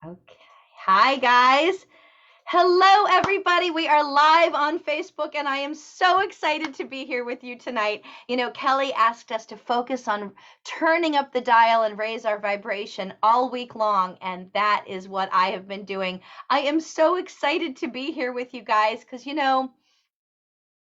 Okay. Hi, guys. Hello, everybody. We are live on Facebook, and I am so excited to be here with you tonight. You know, Kelly asked us to focus on turning up the dial and raise our vibration all week long, and that is what I have been doing. I am so excited to be here with you guys because,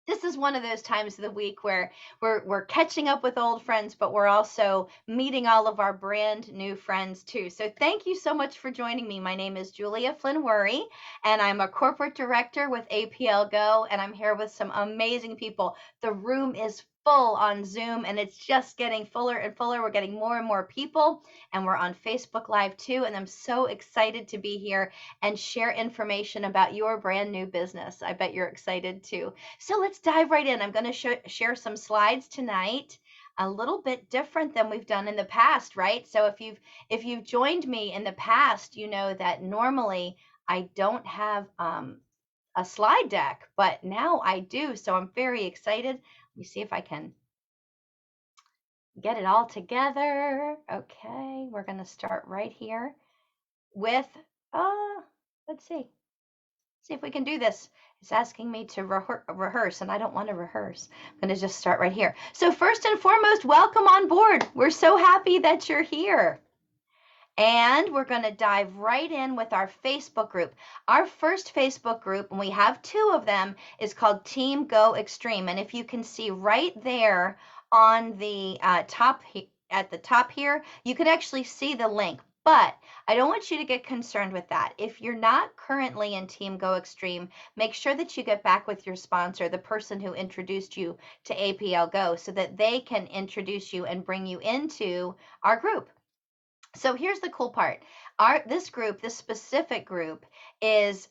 this is one of those times of the week where we're catching up with old friends, but we're also meeting all of our brand new friends too. So thank you so much for joining me. My name is Julia Flynn Werre, and I'm a corporate director with APL GO, and I'm here with some amazing people. The room is full on Zoom, and it's just getting fuller and fuller. We're getting more and more people, and we're on Facebook Live too. And I'm so excited to be here and share information about your brand new business. I bet you're excited too. So let's dive right in. I'm going to share some slides tonight, a little bit different than we've done in the past, right? So if you've joined me in the past, you know that normally I don't have a slide deck, but now I do. So I'm very excited. Let me see if I can get it all together. Okay, we're going to start right here with, let's see if we can do this. It's asking me to rehearse, and I don't want to rehearse. I'm going to just start right here. So first and foremost, welcome on board. We're so happy that you're here. And we're going to dive right in with our Facebook group. Our first Facebook group, and we have two of them, is called Team Go Extreme. And if you can see right there on the top, at the top here, you can actually see the link. But I don't want you to get concerned with that. If you're not currently in Team Go Extreme, make sure that you get back with your sponsor, the person who introduced you to APL Go, so that they can introduce you and bring you into our group. So here's the cool part. This specific group is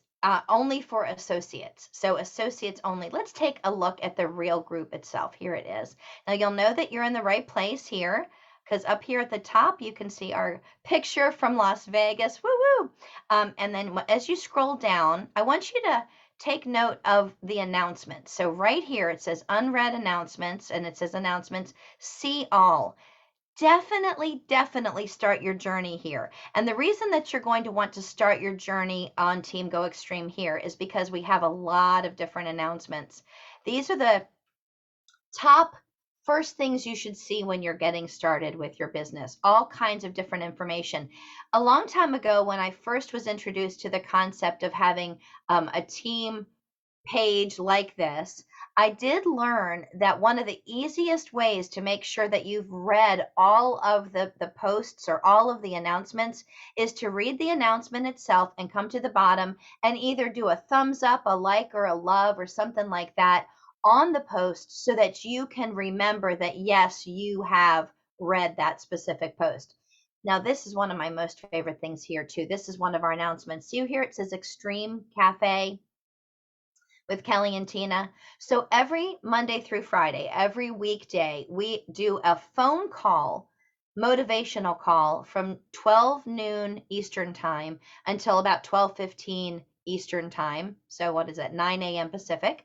only for associates. So associates only. Let's take a look at the real group itself. Here it is. Now you'll know that you're in the right place here, because up here at the top, you can see our picture from Las Vegas. Woo woo. And then as you scroll down, I want you to take note of the announcements. So right here, it says unread announcements, and it says announcements, see all. Definitely start your journey here. And the reason that you're going to want to start your journey on Team Go Extreme here is because we have a lot of different announcements. These are the top first things you should see when you're getting started with your business. All kinds of different information. A long time ago, when I first was introduced to the concept of having a team page like this, I did learn that one of the easiest ways to make sure that you've read all of the posts or all of the announcements is to read the announcement itself and come to the bottom and either do a thumbs up, a like, or a love or something like that on the post so that you can remember that, yes, you have read that specific post. Now, this is one of my most favorite things here, too. This is one of our announcements. See here, it says Extreme Cafe with Kelly and Tina. So every Monday through Friday, every weekday, we do a phone call, motivational call from 12 noon Eastern time until about 12:15 Eastern time. So what is it, 9 a.m. Pacific,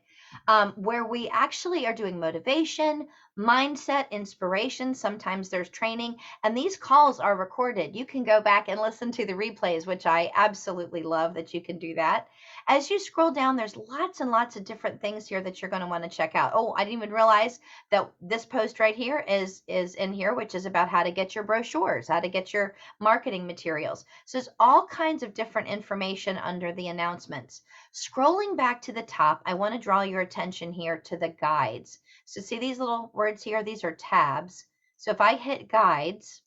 where we actually are doing motivation, mindset, inspiration. Sometimes there's training, and these calls are recorded. You can go back and listen to the replays, which I absolutely love that you can do that. As you scroll down, there's lots and lots of different things here that you're going to want to check out. Oh, I didn't even realize that this post right here is in here, which is about how to get your brochures, how to get your marketing materials. So there's all kinds of different information under the announcements. Scrolling back to the top, I want to draw your attention here to the guides. So see these little words here? These are tabs. So if I hit guides,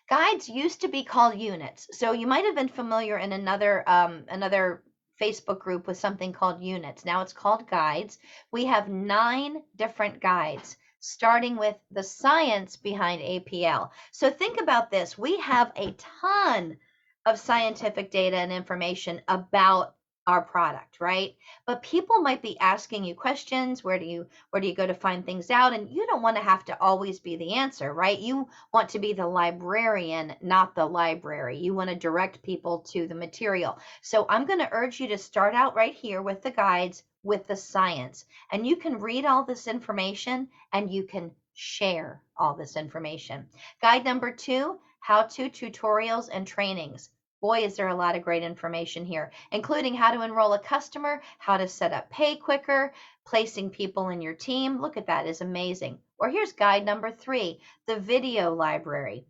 guides used to be called units. So you might have been familiar in another Facebook group with something called units. Now it's called guides. We have 9 different guides, starting with the science behind APL. So think about this. We have a ton of scientific data and information about our product, right? But people might be asking you questions. Where do you go to find things out? And you don't want to have to always be the answer, right? You want to be the librarian, not the library. You want to direct people to the material. So I'm going to urge you to start out right here with the guides, with the science, and you can read all this information and you can share all this information. Guide number 2, how-to tutorials and trainings. Boy, is there a lot of great information here, including how to enroll a customer, how to set up pay quicker, placing people in your team. Look at that, is amazing. Or here's guide number 3, the video library.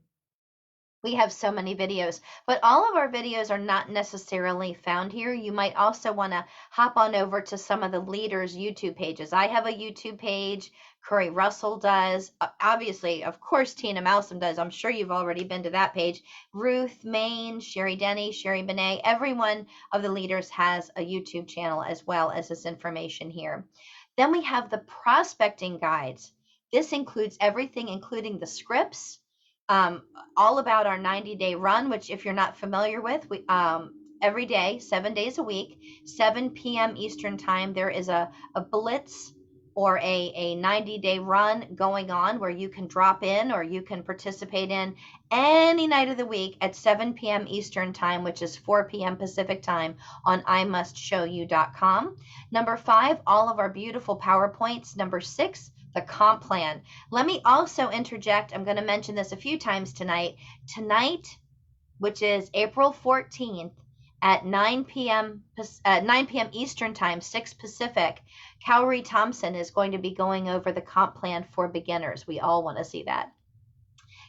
We have so many videos, but all of our videos are not necessarily found here. You might also want to hop on over to some of the leaders' YouTube pages. I have a YouTube page. Curry Russell does. Obviously, of course, Tina Malsom does. I'm sure you've already been to that page. Ruth Main, Sherry Denny, Sherry Benet, every one of the leaders has a YouTube channel as well as this information here. Then we have the prospecting guides. This includes everything, including the scripts, all about our 90-day run, which if you're not familiar with, we every day, 7 days a week, 7 p.m. Eastern time, there is a blitz or a 90-day run going on where you can drop in or you can participate in any night of the week at 7 p.m. Eastern time, which is 4 p.m. Pacific time on IMustShowYou.com. Number 5, all of our beautiful PowerPoints. Number 6, the comp plan. Let me also interject, I'm going to mention this a few times tonight. Tonight, which is April 14th at 9 p.m. Eastern time, 6 Pacific, Cowrie Thompson is going to be going over the comp plan for beginners. We all want to see that.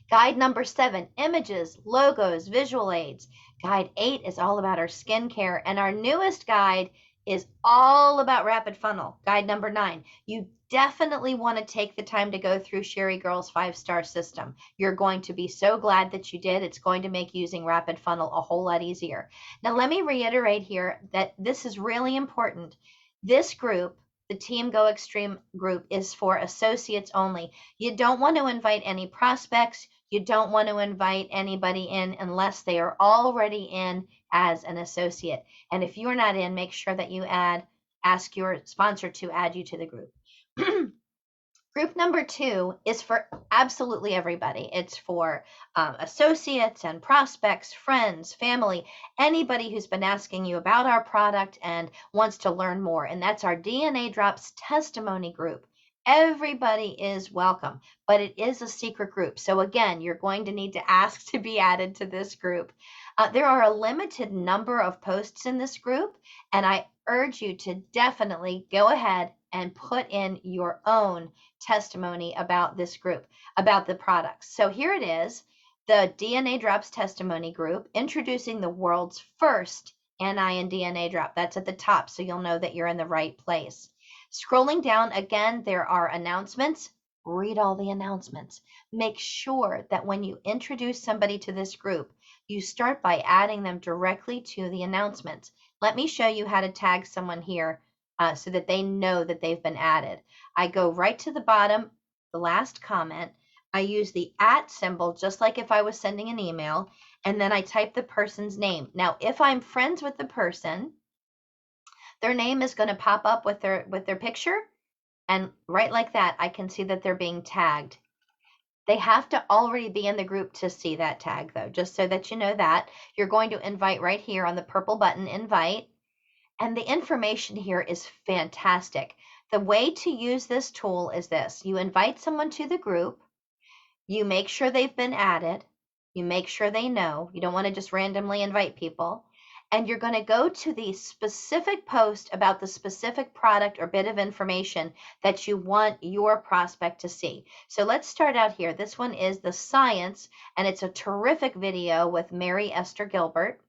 Guide number 7, images, logos, visual aids. Guide 8 is all about our skincare, and our newest guide is all about rapid funnel. Guide number 9. You definitely want to take the time to go through Sherry Girl's 5-star system. You're going to be so glad that you did. It's going to make using rapid funnel a whole lot easier. Now, let me reiterate here that this is really important. This group, the Team Go Extreme group, is for associates only. You don't want to invite any prospects. You don't want to invite anybody in unless they are already in as an associate. And if you're not in, make sure that you ask your sponsor to add you to the group. Group number 2 is for absolutely everybody. It's for associates and prospects, friends, family, anybody who's been asking you about our product and wants to learn more. And that's our DNA Drops testimony group. Everybody is welcome, but it is a secret group. So again, you're going to need to ask to be added to this group. There are a limited number of posts in this group, and I urge you to definitely go ahead and put in your own testimony about this group, about the products. So here it is, the DNA Drops testimony group, introducing the world's first Anion DNA Drop. That's at the top, so you'll know that you're in the right place. Scrolling down again, there are announcements. Read all the announcements. Make sure that when you introduce somebody to this group, you start by adding them directly to the announcements. Let me show you how to tag someone here so that they know that they've been added. I go right to the bottom, the last comment. I use the @ symbol just like if I was sending an email, and then I type the person's name. Now, if I'm friends with the person, their name is going to pop up with their picture, and right like that, I can see that they're being tagged. They have to already be in the group to see that tag, though, just so that you know that. You're going to invite right here on the purple button, invite, and the information here is fantastic. The way to use this tool is this. You invite someone to the group, you make sure they've been added, you make sure they know. You don't want to just randomly invite people. And you're going to go to the specific post about the specific product or bit of information that you want your prospect to see. So let's start out here. This one is the science, and it's a terrific video with Mary Esther Gilbert.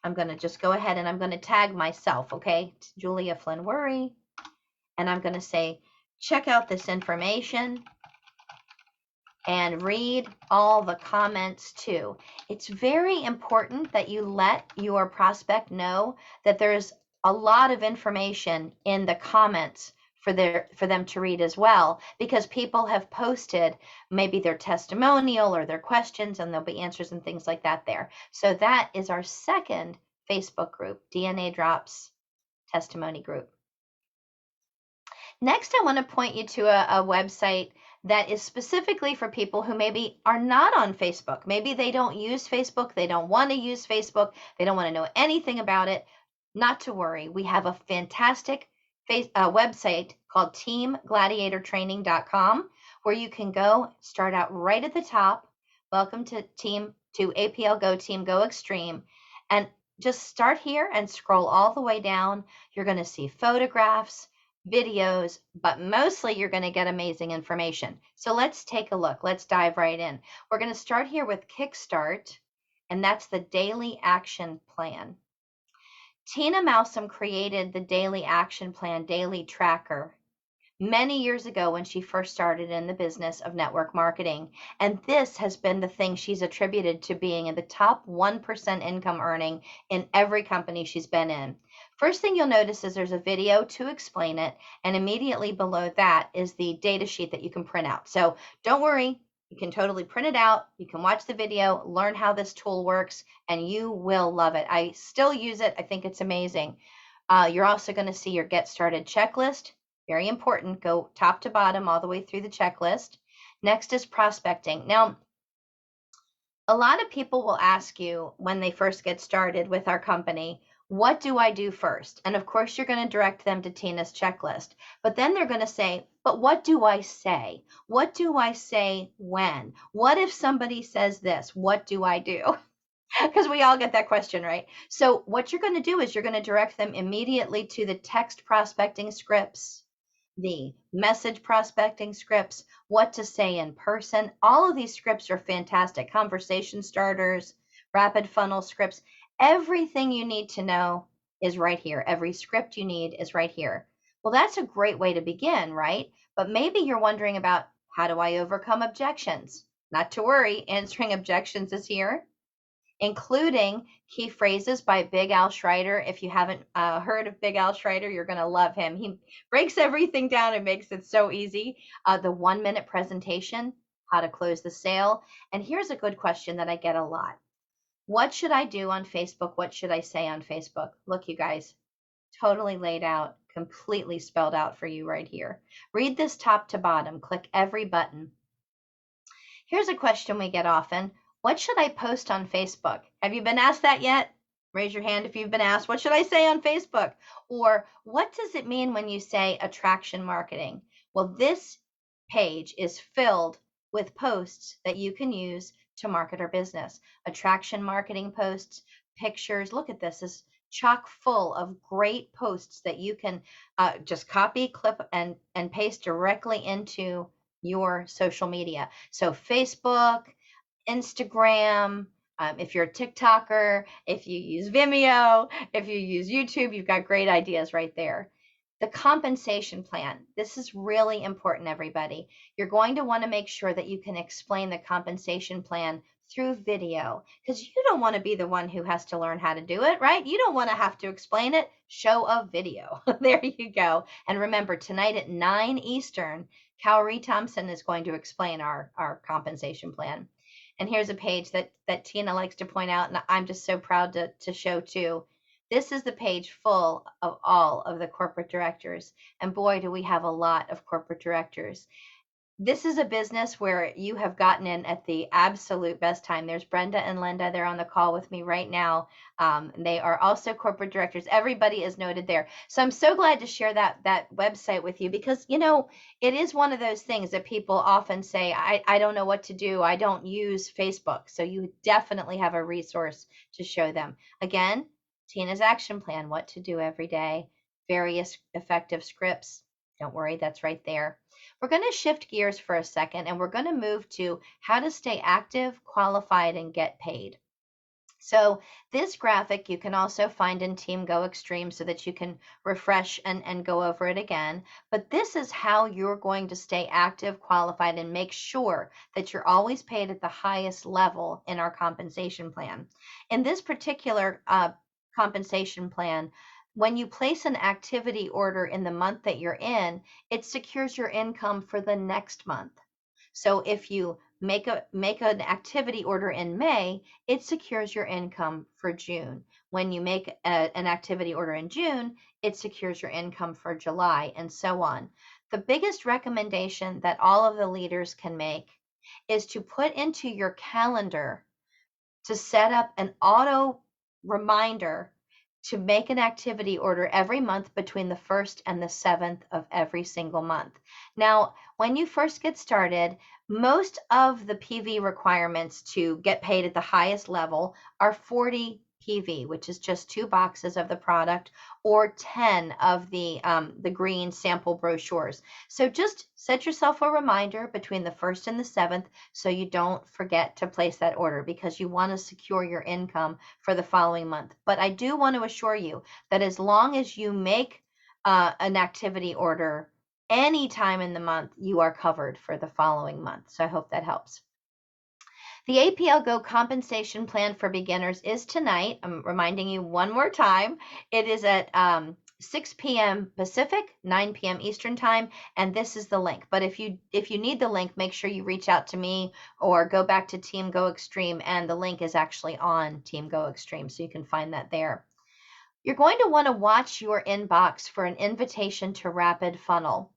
I'm going to just go ahead and I'm going to tag myself, okay? It's Julia Flynn Werre. And I'm going to say, check out this information and read all the comments too. It's very important that you let your prospect know that there's a lot of information in the comments for them to read as well, because people have posted maybe their testimonial or their questions, and there'll be answers and things like that there. So that is our second Facebook group, DNA Drops testimony group. Next, I want to point you to a website that is specifically for people who maybe are not on Facebook. Maybe they don't use Facebook. They don't want to use Facebook. They don't want to know anything about it. Not to worry. We have a fantastic website called teamgladiatortraining.com where you can go, start out right at the top. Welcome to Team to APL Go Team Go Extreme and just start here and scroll all the way down. You're going to see photographs, videos, but mostly you're going to get amazing information. So let's take a look. Let's dive right in. We're going to start here with Kickstart, and that's the daily action plan. Tina Mousom created the daily action plan, daily tracker, many years ago when she first started in the business of network marketing. And this has been the thing she's attributed to being in the top 1% income earning in every company she's been in. First thing you'll notice is there's a video to explain it, and immediately below that is the data sheet that you can print out. So don't worry, you can totally print it out. You can watch the video, learn how this tool works, and you will love it. I still use it. I think it's amazing. You're also going to see your Get Started checklist. Very important. Go top to bottom all the way through the checklist. Next is prospecting. Now, a lot of people will ask you when they first get started with our company, what do I do first? And of course, you're going to direct them to Tina's checklist. But then they're going to say, but what do I say? What do I say when? What if somebody says this? What do I do? Because we all get that question, right? So what you're going to do is you're going to direct them immediately to the text prospecting scripts, the message prospecting scripts, what to say in person. All of these scripts are fantastic. Conversation starters, rapid funnel scripts. Everything you need to know is right here. Every script you need is right here. Well, that's a great way to begin, right? But maybe you're wondering about, how do I overcome objections? Not to worry, answering objections is here, including key phrases by Big Al Schreiter. If you haven't heard of Big Al Schreiter, you're going to love him. He breaks everything down and makes it so easy. The 1-minute presentation, how to close the sale. And here's a good question that I get a lot. What should I do on Facebook? What should I say on Facebook? Look, you guys, totally laid out, completely spelled out for you right here. Read this top to bottom. Click every button. Here's a question we get often. What should I post on Facebook? Have you been asked that yet? Raise your hand if you've been asked, what should I say on Facebook? Or what does it mean when you say attraction marketing? Well, this page is filled with posts that you can use to market our business. Attraction marketing posts, pictures. Look at this. This is chock full of great posts that you can just copy, clip, and paste directly into your social media. So Facebook, Instagram, if you're a TikToker, if you use Vimeo, if you use YouTube, you've got great ideas right there. The compensation plan. This is really important, everybody. You're going to want to make sure that you can explain the compensation plan through video, because you don't want to be the one who has to learn how to do it, right? You don't want to have to explain it. Show a video. There you go. And remember, tonight at 9 Eastern, Cowrie Thompson is going to explain our compensation plan. And here's a page that Tina likes to point out, and I'm just so proud to show too. This is the page full of all of the corporate directors. And boy, do we have a lot of corporate directors. This is a business where you have gotten in at the absolute best time. There's Brenda and Linda. They're on the call with me right now. They are also corporate directors. Everybody is noted there. So I'm so glad to share that website with you, because, you know, it is one of those things that people often say, I don't know what to do. I don't use Facebook. So you definitely have a resource to show them. Again, Tina's action plan, what to do every day, various effective scripts. Don't worry, that's right there. We're going to shift gears for a second, and we're going to move to how to stay active, qualified, and get paid. So this graphic you can also find in Team Go Extreme so that you can refresh and go over it again. But this is how you're going to stay active, qualified, and make sure that you're always paid at the highest level in our compensation plan. In this particular compensation plan, when you place an activity order in the month that you're in, it secures your income for the next month. So if you make an activity order in May, it secures your income for June. When you make an activity order in June, it secures your income for July, and so on. The biggest recommendation that all of the leaders can make is to put into your calendar to set up an auto reminder to make an activity order every month between the 1st and the 7th of every single month. Now, when you first get started, Most of the PV requirements to get paid at the highest level are 40 PV, which is just 2 boxes of the product, or 10 of the green sample brochures. So just set yourself a reminder between the 1st and the 7th so you don't forget to place that order, because you want to secure your income for the following month. But I do want to assure you that as long as you make an activity order any time in the month, you are covered for the following month. So I hope that helps. The APL GO compensation plan for beginners is tonight. I'm reminding you one more time. It is at 6 p.m. Pacific, 9 p.m. Eastern time, and this is the link. But if you need the link, make sure you reach out to me or go back to Team Go Extreme, and the link is actually on Team Go Extreme, so you can find that there. You're going to want to watch your inbox for an invitation to Rapid Funnel.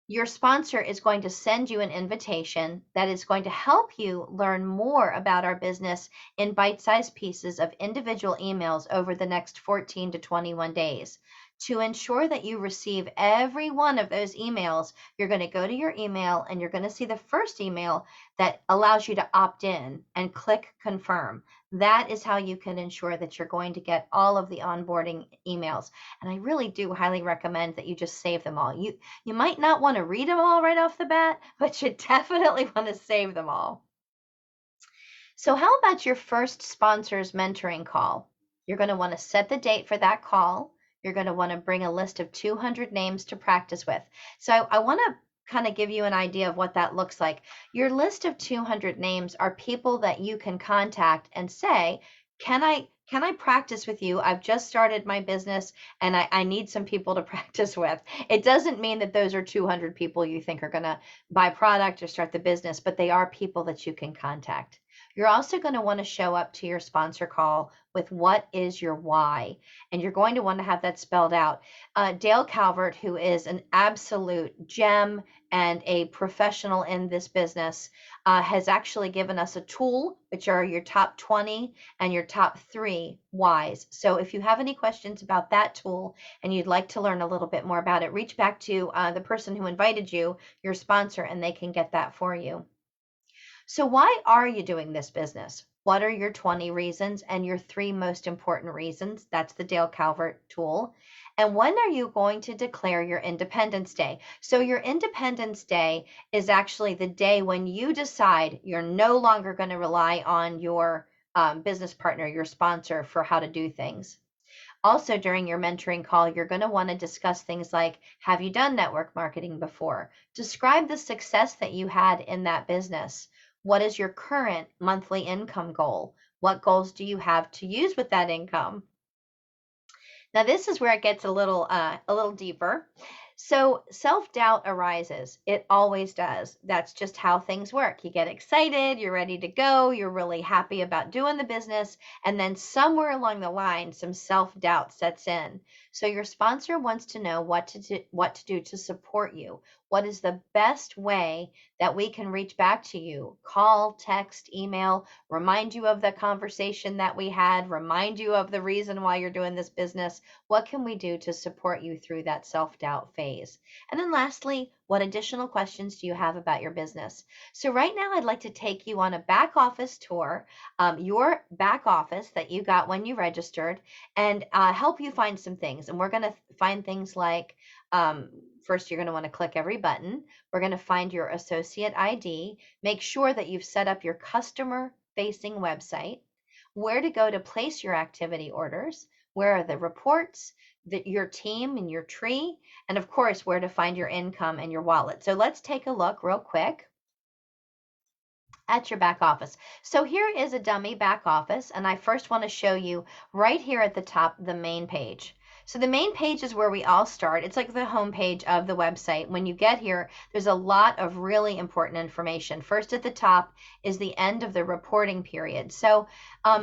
Your sponsor is going to send you an invitation that is going to help you learn more about our business in bite-sized pieces of individual emails over the next 14 to 21 days. To ensure that you receive every one of those emails, you're going to go to your email and you're going to see the first email that allows you to opt in and click confirm. That is how you can ensure that you're going to get all of the onboarding emails. And I really do highly recommend that you just save them all. You might not want to read them all right off the bat, but you definitely want to save them all. So how about your first sponsor's mentoring call? You're going to want to set the date for that call. You're going to want to bring a list of 200 names to practice with. So I want to kind of give you an idea of what that looks like. Your list of 200 names are people that you can contact and say, can I practice with you? I've just started my business and I need some people to practice with. It doesn't mean that those are 200 people you think are going to buy product or start the business, but they are people that you can contact. You're also going to want to show up to your sponsor call with what is your why, and you're going to want to have that spelled out. Dale Calvert, who is an absolute gem and a professional in this business, has actually given us a tool, which are your top 20 and your top 3 whys. So if you have any questions about that tool and you'd like to learn a little bit more about it, reach back to the person who invited you, your sponsor, and they can get that for you. So why are you doing this business? What are your 20 reasons and your 3 most important reasons? That's the Dale Calvert tool. And when are you going to declare your Independence Day? So your Independence Day is actually the day when you decide you're no longer going to rely on your business partner, your sponsor, for how to do things. Also, during your mentoring call, you're going to want to discuss things like, have you done network marketing before? Describe the success that you had in that business. What is your current monthly income goal? What goals do you have to use with that income? Now, this is where it gets a little deeper. So self-doubt arises. It always does. That's just how things work. You get excited, you're ready to go, you're really happy about doing the business, and then somewhere along the line, some self-doubt sets in. So your sponsor wants to know what to do to support you. What is the best way that we can reach back to you? Call, text, email, remind you of the conversation that we had, remind you of the reason why you're doing this business. What can we do to support you through that self-doubt phase? And then lastly, what additional questions do you have about your business? So right now, I'd like to take you on a back office tour, your back office that you got when you registered, and help you find some things. And we're going to find things like, first, you're going to want to click every button. We're going to find your associate ID. Make sure that you've set up your customer-facing website, where to go to place your activity orders, where are the reports, your team and your tree, and of course, where to find your income and your wallet. So let's take a look real quick at your back office. So here is a dummy back office, and I first want to show you right here at the top, the main page. So the main page is where we all start. It's like the home page of the website. When you get here, there's a lot of really important information. First at the top is the end of the reporting period. So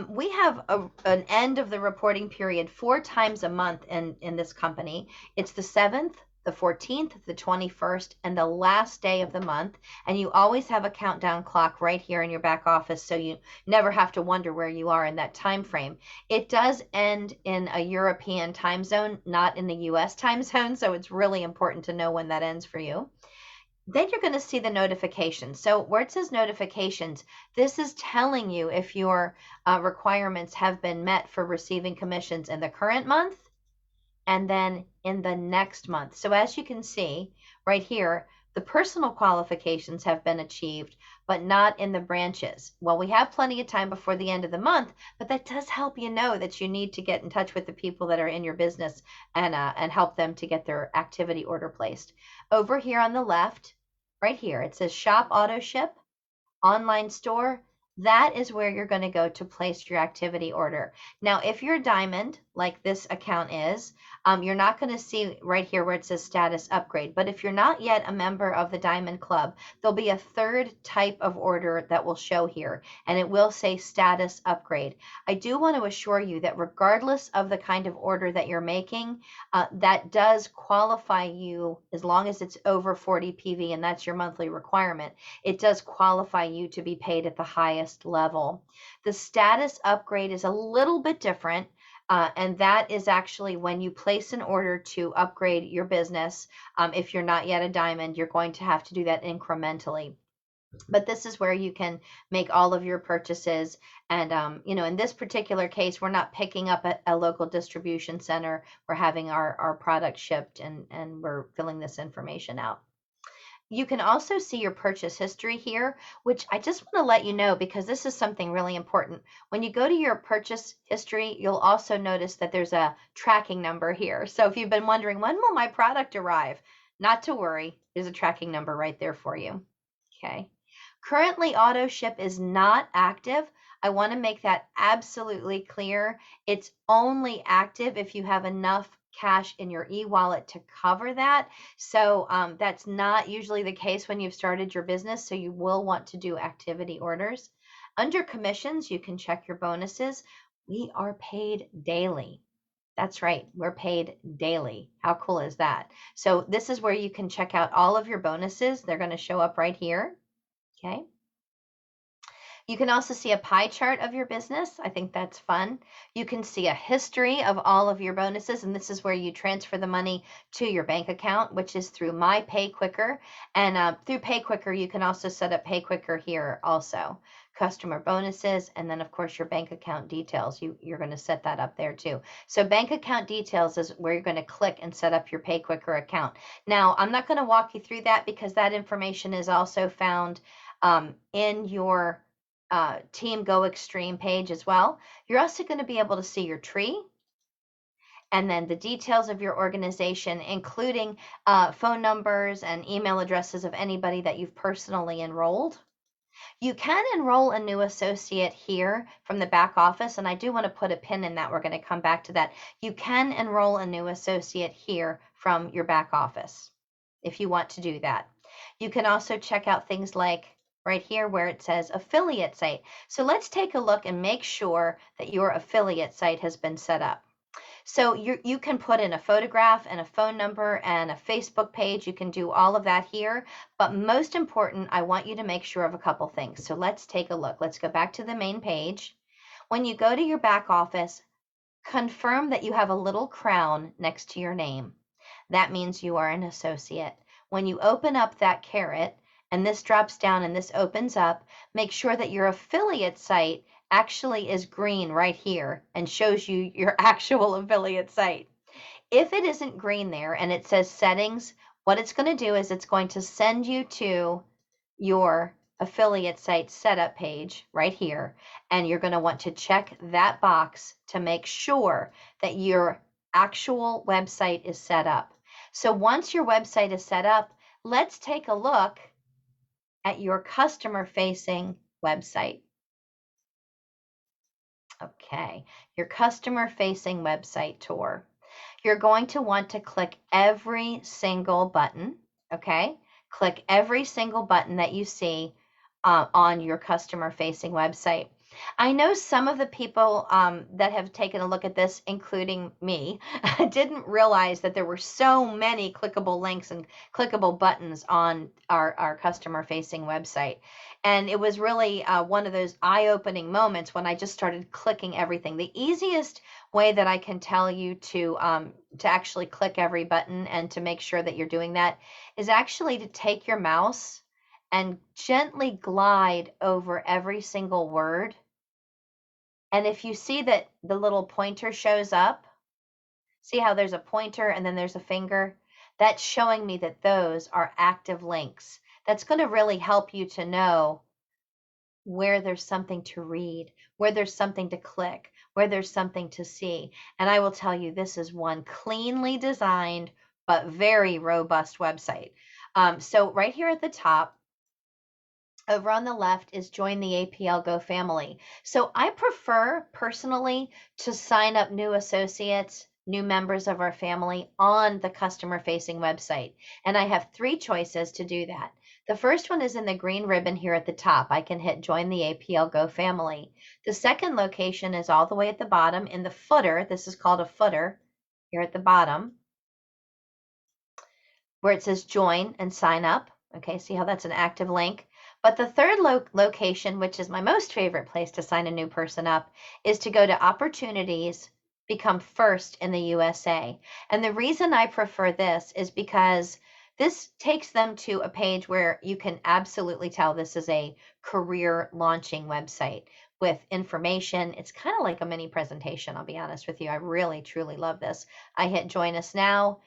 we have an end of the reporting period 4 times a month in this company. It's the 7th, the 14th, the 21st, and the last day of the month. And you always have a countdown clock right here in your back office, so you never have to wonder where you are in that time frame. It does end in a European time zone, not in the US time zone, so it's really important to know when that ends for you. Then you're going to see the notifications. So where it says notifications, this is telling you if your requirements have been met for receiving commissions in the current month and then in the next month. So as you can see right here, the personal qualifications have been achieved, but not in the branches. Well, we have plenty of time before the end of the month, but that does help you know that you need to get in touch with the people that are in your business and help them to get their activity order placed. Over here on the left, right here, it says Shop Auto Ship, Online Store. That is where you're going to go to place your activity order. Now, if you're a diamond, like this account is, you're not going to see right here where it says status upgrade. But if you're not yet a member of the Diamond Club, there'll be a third type of order that will show here, and it will say status upgrade. I do want to assure you that regardless of the kind of order that you're making, that does qualify you as long as it's over 40 PV, and that's your monthly requirement. It does qualify you to be paid at the highest level. The status upgrade is a little bit different. And that is actually when you place an order to upgrade your business. If you're not yet a diamond, you're going to have to do that incrementally. But this is where you can make all of your purchases. And, in this particular case, we're not picking up a local distribution center. We're having our product shipped and we're filling this information out. You can also see your purchase history here, which I just want to let you know because this is something really important. When you go to your purchase history, you'll also notice that there's a tracking number here. So if you've been wondering, when will my product arrive? Not to worry, there's a tracking number right there for you. Okay. Currently, auto ship is not active. I want to make that absolutely clear. It's only active if you have enough cash in your e-wallet to cover that. So that's not usually the case when you've started your business. So you will want to do activity orders. Under commissions, you can check your bonuses. We are paid daily. That's right, we're paid daily. How cool is that? So this is where you can check out all of your bonuses. They're going to show up right here. Okay. You can also see a pie chart of your business. I think that's fun. You can see a history of all of your bonuses, and this is where you transfer the money to your bank account, which is through My Pay Quicker. And through Pay Quicker, you can also set up Pay Quicker here also. Customer bonuses, and then of course your bank account details. You're going to set that up there too. So bank account details is where you're going to click and set up your Pay Quicker account. Now, I'm not going to walk you through that because that information is also found in your Team Go Extreme page as well. You're also going to be able to see your tree and then the details of your organization, including phone numbers and email addresses of anybody that you've personally enrolled. You can enroll a new associate here from the back office, and I do want to put a pin in that. We're going to come back to that. You can enroll a new associate here from your back office if you want to do that. You can also check out things like right here where it says affiliate site. So let's take a look and make sure that your affiliate site has been set up. So you can put in a photograph and a phone number and a Facebook page. You can do all of that here. But most important, I want you to make sure of a couple things. So let's take a look. Let's go back to the main page. When you go to your back office, confirm that you have a little crown next to your name. That means you are an associate. When you open up that caret, and this drops down and this opens up, make sure that your affiliate site actually is green right here and shows you your actual affiliate site. If it isn't green there and it says settings, what it's going to do is it's going to send you to your affiliate site setup page right here, and you're going to want to check that box to make sure that your actual website is set up. So once your website is set up, let's take a look at your customer-facing website. Okay, your customer-facing website tour. You're going to want to click every single button, okay? Click every single button that you see on your customer-facing website. I know some of the people that have taken a look at this, including me, didn't realize that there were so many clickable links and clickable buttons on our customer-facing website. And it was really one of those eye-opening moments when I just started clicking everything. The easiest way that I can tell you to actually click every button and to make sure that you're doing that is actually to take your mouse and gently glide over every single word. And if you see that the little pointer shows up, see how there's a pointer and then there's a finger? That's showing me that those are active links. That's going to really help you to know where there's something to read, where there's something to click, where there's something to see. And I will tell you, this is one cleanly designed but very robust website. So right here at the top, over on the left is join the APL GO family. So I prefer personally to sign up new associates, new members of our family on the customer facing website. And I have 3 choices to do that. The first one is in the green ribbon here at the top. I can hit join the APL GO family. The second location is all the way at the bottom in the footer. This is called a footer here at the bottom, where it says join and sign up. Okay, see how that's an active link? But the third location, which is my most favorite place to sign a new person up, is to go to opportunities, become first in the USA. And the reason I prefer this is because this takes them to a page where you can absolutely tell this is a career launching website with information. It's kind of like a mini presentation, I'll be honest with you. I really, truly love this. I hit join us now.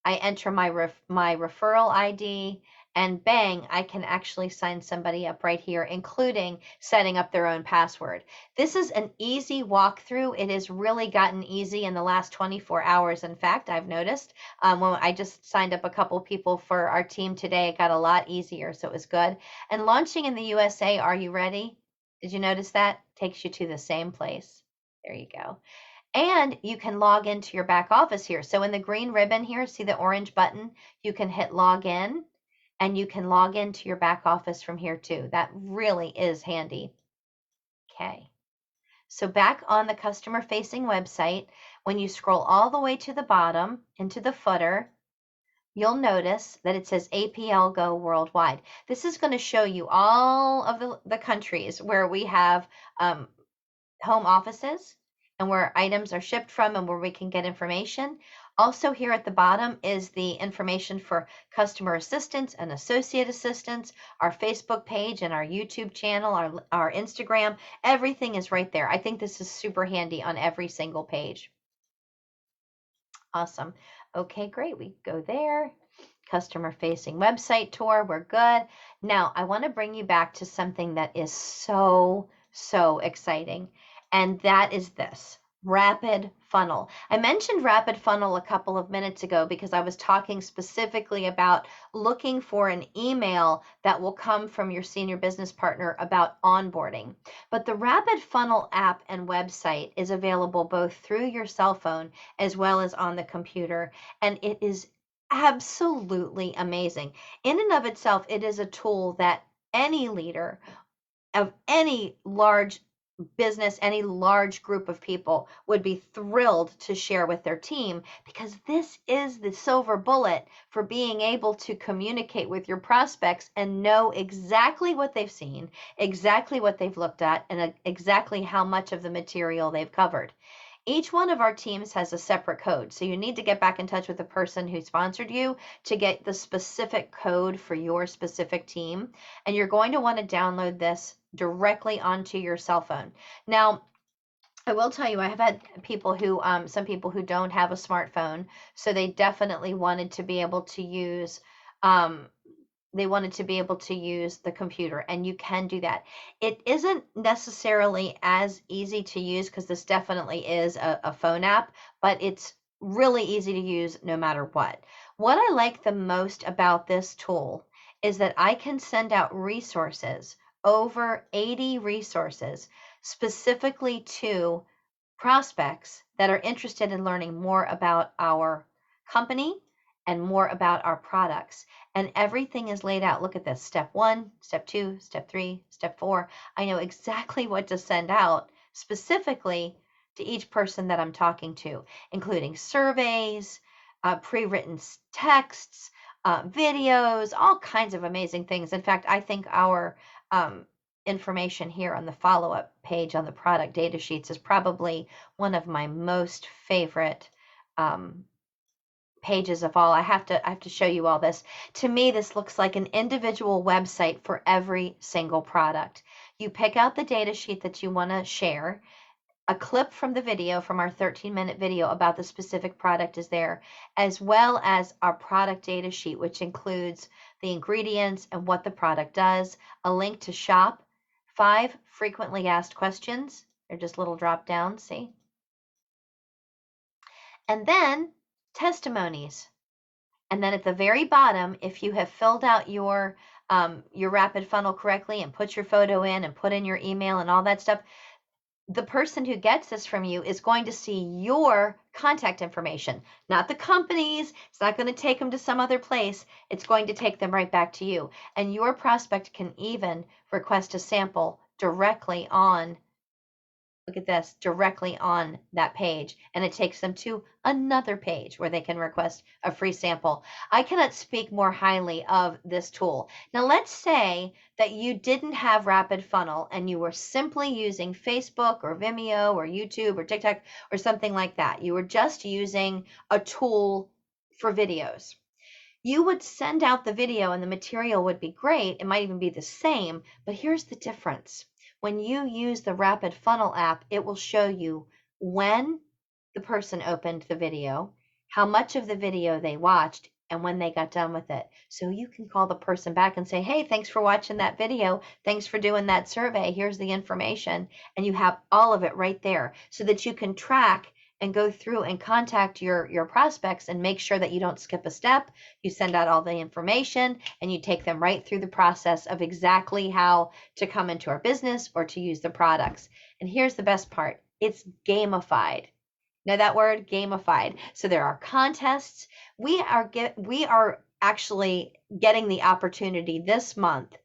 I enter my referral ID, and bang, I can actually sign somebody up right here, including setting up their own password. This is an easy walkthrough. It has really gotten easy in the last 24 hours. In fact, I've noticed when I just signed up a couple people for our team today, it got a lot easier, so it was good. And launching in the USA, are you ready? Did you notice that? Takes you to the same place. There you go. And you can log into your back office here. So in the green ribbon here, see the orange button? You can hit log in and you can log into your back office from here too. That really is handy. Okay. So back on the customer facing website, when you scroll all the way to the bottom into the footer, you'll notice that it says APL GO Worldwide. This is going to show you all of the countries where we have home offices and where items are shipped from and where we can get information. Also here at the bottom is the information for customer assistance and associate assistance, our Facebook page and our YouTube channel, our Instagram. Everything is right there. I think this is super handy on every single page. Awesome. Okay, great. We go there. Customer facing website tour. We're good. Now I want to bring you back to something that is so exciting. And that is this rapid funnel. I mentioned rapid funnel a couple of minutes ago because I was talking specifically about looking for an email that will come from your senior business partner about onboarding. But the rapid funnel app and website is available both through your cell phone as well as on the computer. And it is absolutely amazing. In and of itself, it is a tool that any leader of any large business, any large group of people would be thrilled to share with their team, because this is the silver bullet for being able to communicate with your prospects and know exactly what they've seen, exactly what they've looked at, and exactly how much of the material they've covered. Each one of our teams has a separate code, so you need to get back in touch with the person who sponsored you to get the specific code for your specific team. And you're going to want to download this directly onto your cell phone. Now, I will tell you, I have had people who, some people who don't have a smartphone, so they definitely wanted to be able to use the computer, and you can do that. It isn't necessarily as easy to use because this definitely is a phone app, but it's really easy to use no matter what. What I like the most about this tool is that I can send out resources, over 80 resources, specifically to prospects that are interested in learning more about our company and more about our products. And everything is laid out. Look at this. Step 1, step 2, step 3, step 4. I know exactly what to send out specifically to each person that I'm talking to, including surveys, pre-written texts, videos, all kinds of amazing things. In fact, I think our information here on the follow-up page on the product data sheets is probably one of my most favorite pages of all. I have to show you all this. To me, this looks like an individual website for every single product. You pick out the data sheet that you want to share. A clip from the video, from our 13-minute video about the specific product is there, as well as our product data sheet, which includes the ingredients and what the product does, a link to shop, 5 frequently asked questions. They're just little drop downs, see? And then testimonies. And then at the very bottom, if you have filled out your rapid funnel correctly and put your photo in and put in your email and all that stuff, the person who gets this from you is going to see your contact information, not the company's. It's not going to take them to some other place. It's going to take them right back to you. And your prospect can even request a sample directly on, look at this, directly on that page. And it takes them to another page where they can request a free sample. I cannot speak more highly of this tool. Now, let's say that you didn't have Rapid Funnel and you were simply using Facebook or Vimeo or YouTube or TikTok or something like that. You were just using a tool for videos. You would send out the video and the material would be great. It might even be the same, but here's the difference. When you use the Rapid Funnel app, it will show you when the person opened the video, how much of the video they watched, and when they got done with it. So you can call the person back and say, hey, thanks for watching that video. Thanks for doing that survey. Here's the information. And you have all of it right there so that you can track and go through and contact your prospects and make sure that you don't skip a step. You send out all the information and you take them right through the process of exactly how to come into our business or to use the products. And here's the best part. It's gamified. Know that word, gamified. So there are contests. We are actually getting the opportunity this month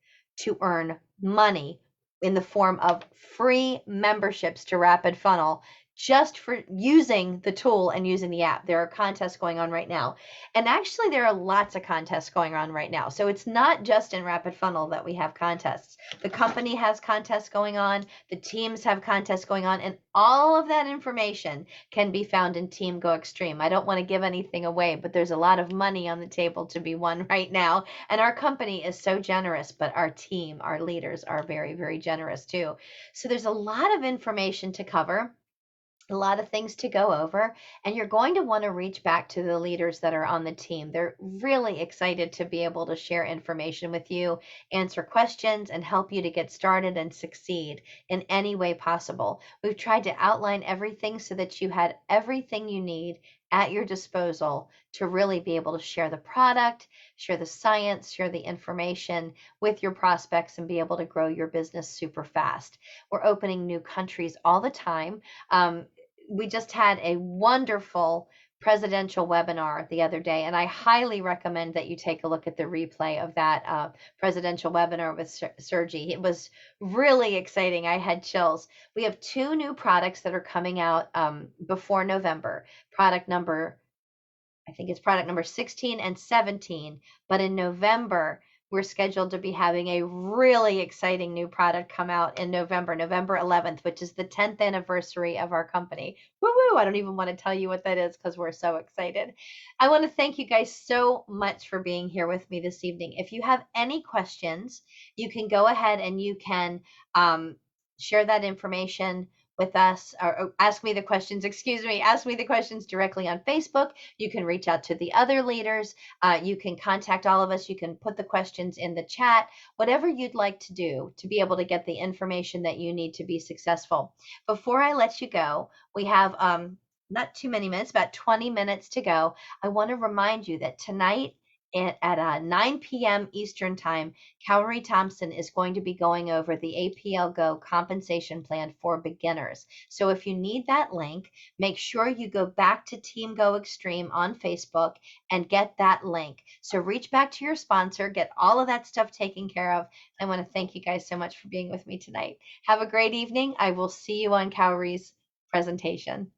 to earn money in the form of free memberships to Rapid Funnel just for using the tool and using the app. There are contests going on right now. And actually, there are lots of contests going on right now. So it's not just in Rapid Funnel that we have contests. The company has contests going on. The teams have contests going on. And all of that information can be found in Team Go Extreme. I don't want to give anything away, but there's a lot of money on the table to be won right now. And our company is so generous, but our team, our leaders are very, very generous too. So there's a lot of information to cover, a lot of things to go over, and you're going to want to reach back to the leaders that are on the team. They're really excited to be able to share information with you, answer questions, and help you to get started and succeed in any way possible. We've tried to outline everything so that you had everything you need at your disposal to really be able to share the product, share the science, share the information with your prospects, and be able to grow your business super fast. We're opening new countries all the time. We just had a wonderful presidential webinar the other day, and I highly recommend that you take a look at the replay of that presidential webinar with Sergi. It was really exciting. I had chills. We have 2 new products that are coming out before November. I think it's product number 16 and 17, but in November, we're scheduled to be having a really exciting new product come out in November 11th, which is the 10th anniversary of our company. Woo-woo! I don't even want to tell you what that is because we're so excited. I want to thank you guys so much for being here with me this evening. If you have any questions, you can go ahead and you can share that information with us, or ask me the questions directly on Facebook. You can reach out to the other leaders. You can contact all of us. You can put the questions in the chat, whatever you'd like to do to be able to get the information that you need to be successful. Before I let you go, we have not too many minutes, about 20 minutes to go. I want to remind you that tonight at 9 p.m. Eastern Time, Cowrie Thompson is going to be going over the APL GO compensation plan for beginners. So if you need that link, make sure you go back to Team Go Extreme on Facebook and get that link. So reach back to your sponsor, get all of that stuff taken care of. I want to thank you guys so much for being with me tonight. Have a great evening. I will see you on Cowrie's presentation.